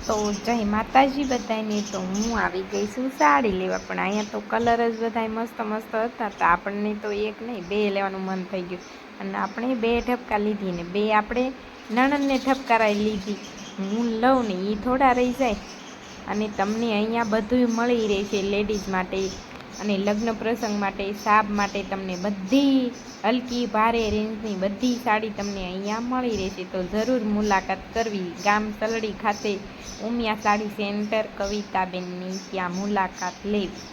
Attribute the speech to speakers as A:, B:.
A: તો જય માતાજી બધાને. તો હું આવી ગઈ છું સાડી લેવા, પણ અહીંયા તો કલર જ બધા મસ્ત મસ્ત હતા, તો આપણને તો એક નહીં બે લેવાનું મન થઈ ગયું, અને આપણે બે ઠપકા લીધી ને બે આપણે નણંદને ઠપકારાઈ લીધી. હું લઉં ને એ થોડા રહી જાય, અને તમને અહીંયા બધું મળી રહેશે લેડીઝ માટે અને લગ્ન પ્રસંગ માટે, સાબ માટે, તમને બધી હલકી ભારે રેન્જની બધી સાડી તમને અહીંયા મળી રહેશે. તો જરૂર મુલાકાત કરવી. ગામ સલડી ખાતે ઉમિયા સાડી સેન્ટર કવિતાબેનની ત્યાં મુલાકાત લેવી.